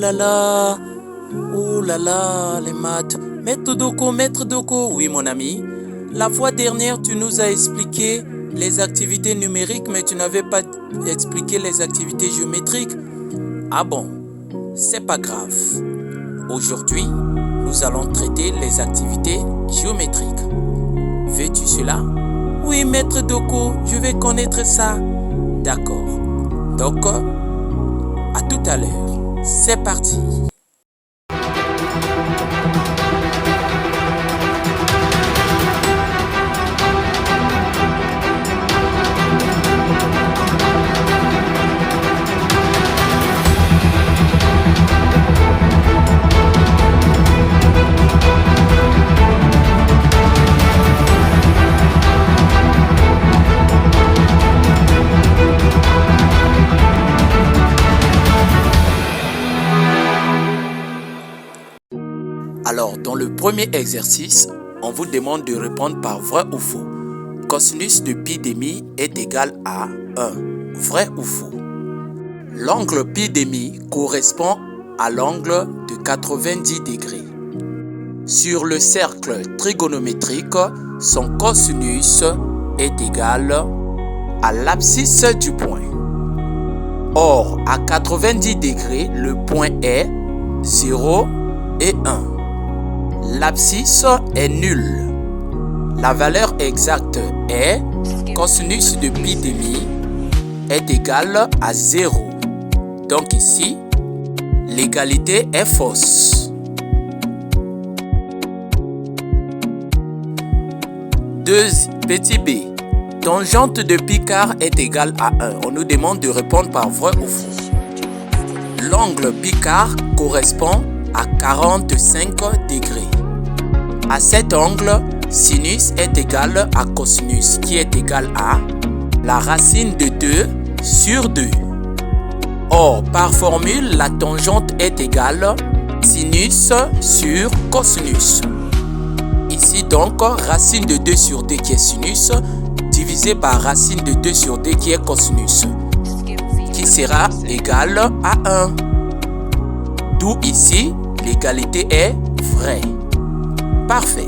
Oh là là, les maths. Maître Doko, oui mon ami. La fois dernière, tu nous as expliqué les activités numériques, mais tu n'avais pas expliqué les activités géométriques. Ah bon, c'est pas grave. Aujourd'hui, nous allons traiter les activités géométriques. Veux-tu cela? Oui, maître Doko, je vais connaître ça. D'accord. Donc, à tout à l'heure. C'est parti. Alors, dans le premier exercice, on vous demande de répondre par vrai ou faux. Cosinus de pi demi est égal à 1. Vrai ou faux? L'angle pi demi correspond à l'angle de 90 degrés. Sur le cercle trigonométrique, son cosinus est égal à l'abscisse du point. Or, à 90 degrés, le point est 0 et 1. L'abscisse est nulle. La valeur exacte est cosinus de pi demi est égal à 0. Donc ici, l'égalité est fausse. Petit b. Tangente de pi quart est égale à 1. On nous demande de répondre par vrai ou faux. L'angle pi quart correspond à 45 degrés. À cet angle, sinus est égal à cosinus, qui est égal à la racine de 2 sur 2. Or, par formule, la tangente est égale sinus sur cosinus. Ici donc, racine de 2 sur 2 qui est sinus, divisé par racine de 2 sur 2 qui est cosinus, qui sera égal à 1. D'où ici, l'égalité est vraie. Parfait.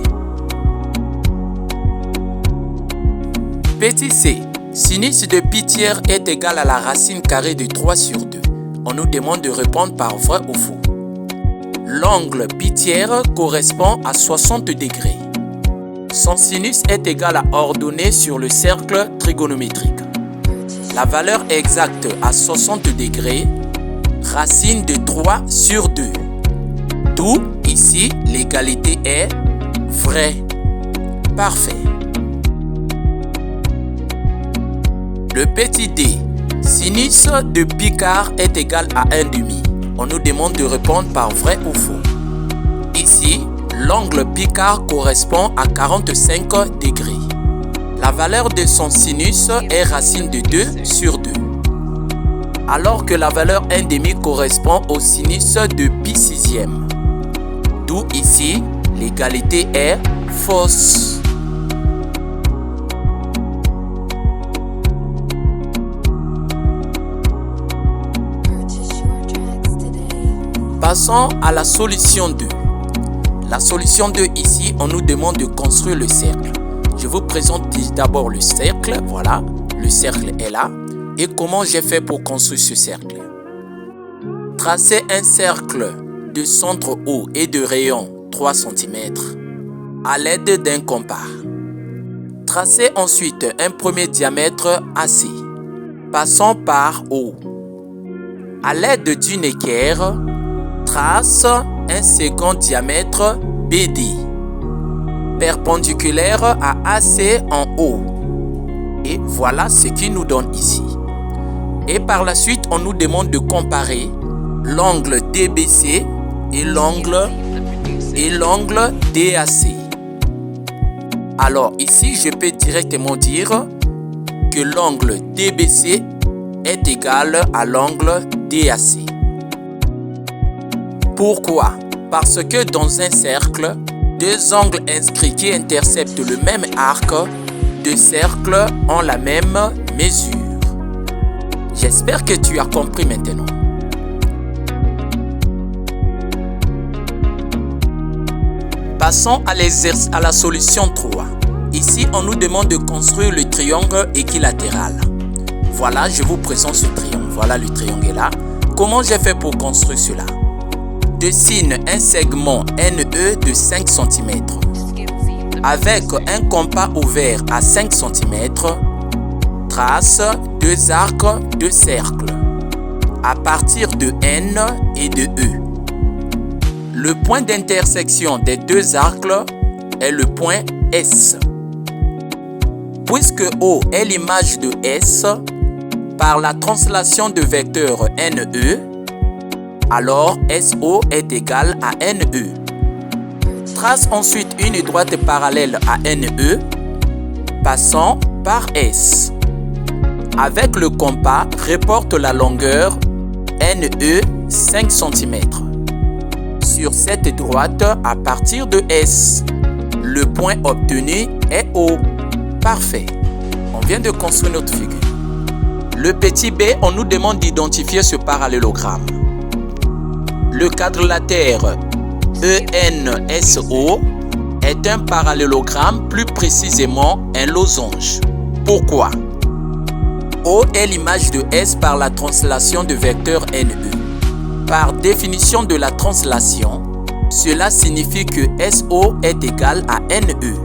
Petit c. Sinus de pi tiers est égal à la racine carrée de 3 sur 2. On nous demande de répondre par vrai ou faux. L'angle pi tiers correspond à 60 degrés. Son sinus est égal à ordonnée sur le cercle trigonométrique. La valeur exacte à 60 degrés, racine de 3 sur 2. D'où ici l'égalité est vraie. Parfait. Le petit d. Sinus de pi quart est égal à 1/2. On nous demande de répondre par vrai ou faux. Ici, l'angle pi quart correspond à 45 degrés. La valeur de son sinus est racine de 2 sur 2. Alors que la valeur 1/2 correspond au sinus de pi sixième. D'où ici, l'égalité est fausse. Passons à la solution 2. La solution 2 ici, on nous demande de construire le cercle. Je vous présente d'abord le cercle. Voilà, le cercle est là. Et comment j'ai fait pour construire ce cercle? Tracez un cercle de centre haut et de rayon 3 cm à l'aide d'un compas. Tracez ensuite un premier diamètre AC, passant par O. À l'aide d'une équerre, trace un second diamètre BD, perpendiculaire à AC en haut. Et voilà ce qu'il nous donne ici. Et par la suite, on nous demande de comparer l'angle DBC et l'angle DAC. Alors ici, je peux directement dire que l'angle DBC est égal à l'angle DAC. Pourquoi? Parce que dans un cercle, deux angles inscrits qui interceptent le même arc de cercle ont la même mesure. J'espère que tu as compris maintenant. Passons à la solution 3. Ici, on nous demande de construire le triangle équilatéral. Voilà, je vous présente ce triangle. Voilà le triangle là. Comment j'ai fait pour construire cela? Dessine un segment NE de 5 cm. Avec un compas ouvert à 5 cm, trace 2 arcs de cercle à partir de N et de E. Le point d'intersection des 2 arcs est le point S. Puisque O est l'image de S, par la translation de vecteur NE, alors SO est égal à NE. Trace ensuite une droite parallèle à NE, passant par S. Avec le compas, reporte la longueur NE 5 cm. Sur cette droite à partir de S. Le point obtenu est O. Parfait. On vient de construire notre figure. Le petit b, on nous demande d'identifier ce parallélogramme. Le quadrilatère ENSO est un parallélogramme, plus précisément un losange. Pourquoi? O est l'image de S par la translation de vecteur NE. Par définition de la translation, cela signifie que SO est égal à NE.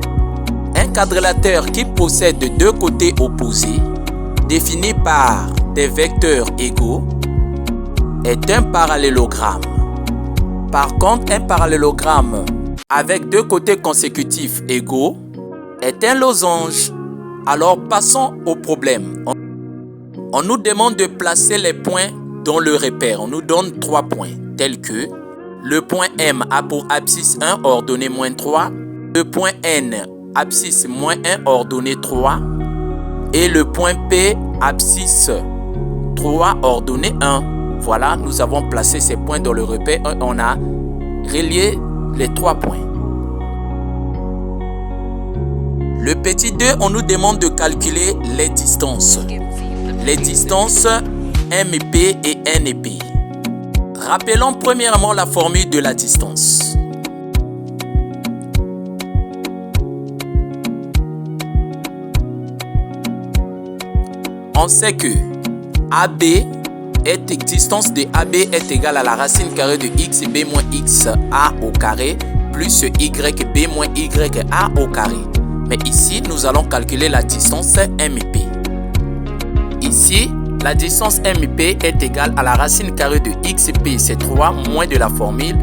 Un quadrilatère qui possède 2 côtés opposés, défini par des vecteurs égaux, est un parallélogramme. Par contre, un parallélogramme avec 2 côtés consécutifs égaux est un losange. Alors passons au problème. On nous demande de placer les points dans le repère. On nous donne 3 points, tels que le point M a pour abscisse 1 ordonnée -3, le point N abscisse -1 ordonnée 3 et le point P abscisse 3 ordonnée 1. Voilà, nous avons placé ces points dans le repère. On a relié les 3 points. Le petit 2, on nous demande de calculer les distances. Les distances MP et NP. Rappelons premièrement la formule de la distance. On sait que distance de AB est égale à la racine carrée de XB moins XA au carré plus YB moins YA au carré. Mais ici, nous allons calculer la distance MP. Ici, la distance MP est égale à la racine carrée de XP, c'est 3, moins de la formule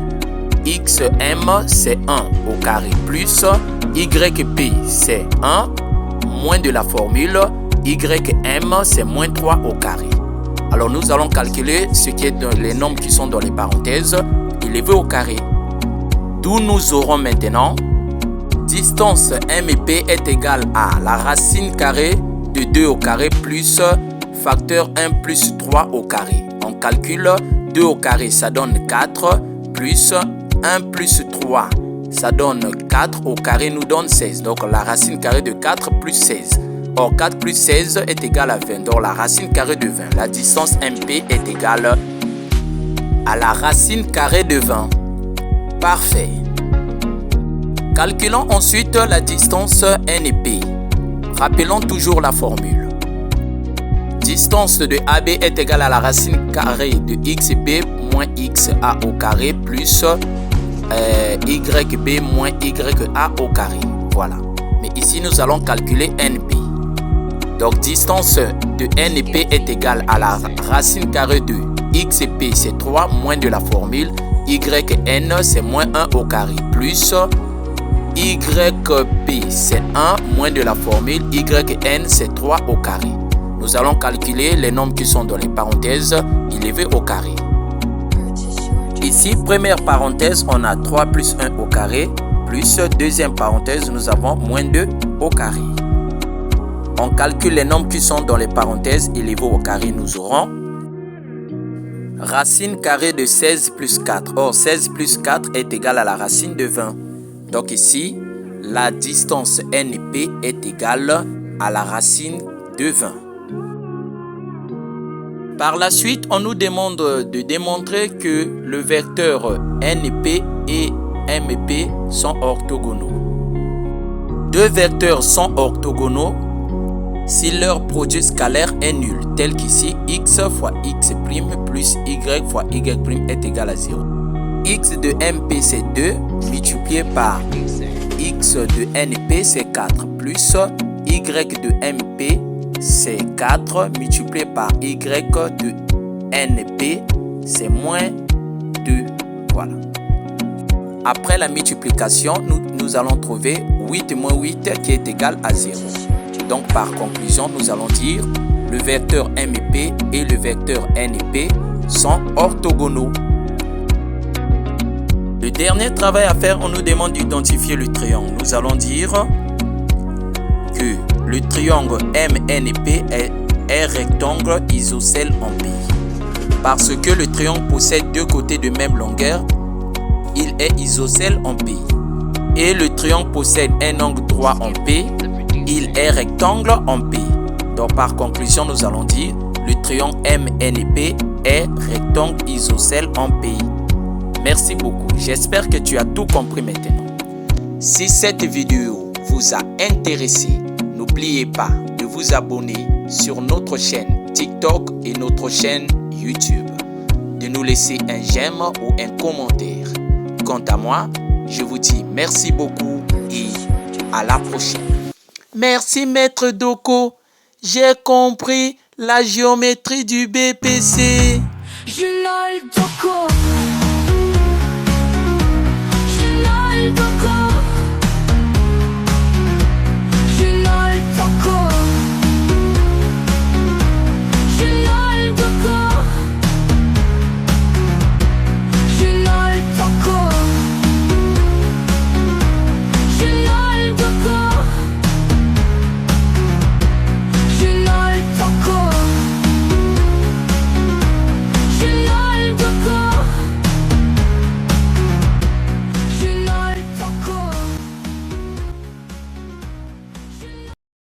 XM, c'est 1 au carré, plus YP, c'est 1, moins de la formule YM, c'est moins 3 au carré. Alors nous allons calculer ce qui est dans les nombres qui sont dans les parenthèses, élevés au carré. D'où nous aurons maintenant distance MP est égale à la racine carrée de 2 au carré plus facteur 1 plus 3 au carré. On calcule 2 au carré, ça donne 4, plus 1 plus 3, ça donne 4 au carré, nous donne 16. Donc la racine carrée de 4 plus 16. Or 4 plus 16 est égal à 20. Donc la racine carrée de 20. La distance MP est égale à la racine carrée de 20. Parfait. Calculons ensuite la distance NP. Rappelons toujours la formule. Distance de AB est égale à la racine carrée de XB moins XA au carré plus YB moins YA au carré. Voilà. Mais ici, nous allons calculer NP. Donc, distance de NP est égale à la racine carrée de XP, c'est 3, moins de la formule YN, c'est moins 1 au carré, plus YP, c'est 1, moins de la formule YN, c'est 3 au carré. Nous allons calculer les nombres qui sont dans les parenthèses élevés au carré. Ici, première parenthèse, on a 3 plus 1 au carré, plus deuxième parenthèse, nous avons moins 2 au carré. On calcule les nombres qui sont dans les parenthèses élevés au carré, nous aurons racine carrée de 16 plus 4. Or, 16 plus 4 est égal à la racine de 20. Donc ici, la distance NP est égale à la racine de 20. Par la suite, on nous demande de démontrer que le vecteur NP est M et P sont orthogonaux. Deux vecteurs sont orthogonaux si leur produit scalaire est nul, tel qu'ici x fois x' plus y fois y' est égal à 0. X de MP c'est 2 multiplié par x de NP c'est 4 plus y de MP c'est 4 multiplié par y de NP c'est moins 2. Voilà. Après la multiplication, nous allons trouver 8 moins 8 qui est égal à 0. Donc par conclusion, nous allons dire le vecteur MP et le vecteur NP sont orthogonaux. Le dernier travail à faire, on nous demande d'identifier le triangle. Nous allons dire que le triangle MNP est rectangle isocèle en P. Parce que le triangle possède deux côtés de même longueur, il est isocèle en P. Et le triangle possède un angle droit en P, il est rectangle en P. Donc par conclusion, nous allons dire le triangle MNP est rectangle isocèle en P. Merci beaucoup. J'espère que tu as tout compris maintenant. Si cette vidéo vous a intéressé, n'oubliez pas de vous abonner sur notre chaîne TikTok et notre chaîne YouTube, de nous laisser un j'aime ou un commentaire. Quant à moi, je vous dis merci beaucoup et à la prochaine. Merci Maître Doko, j'ai compris la géométrie du BPC. Je l'ai Doko.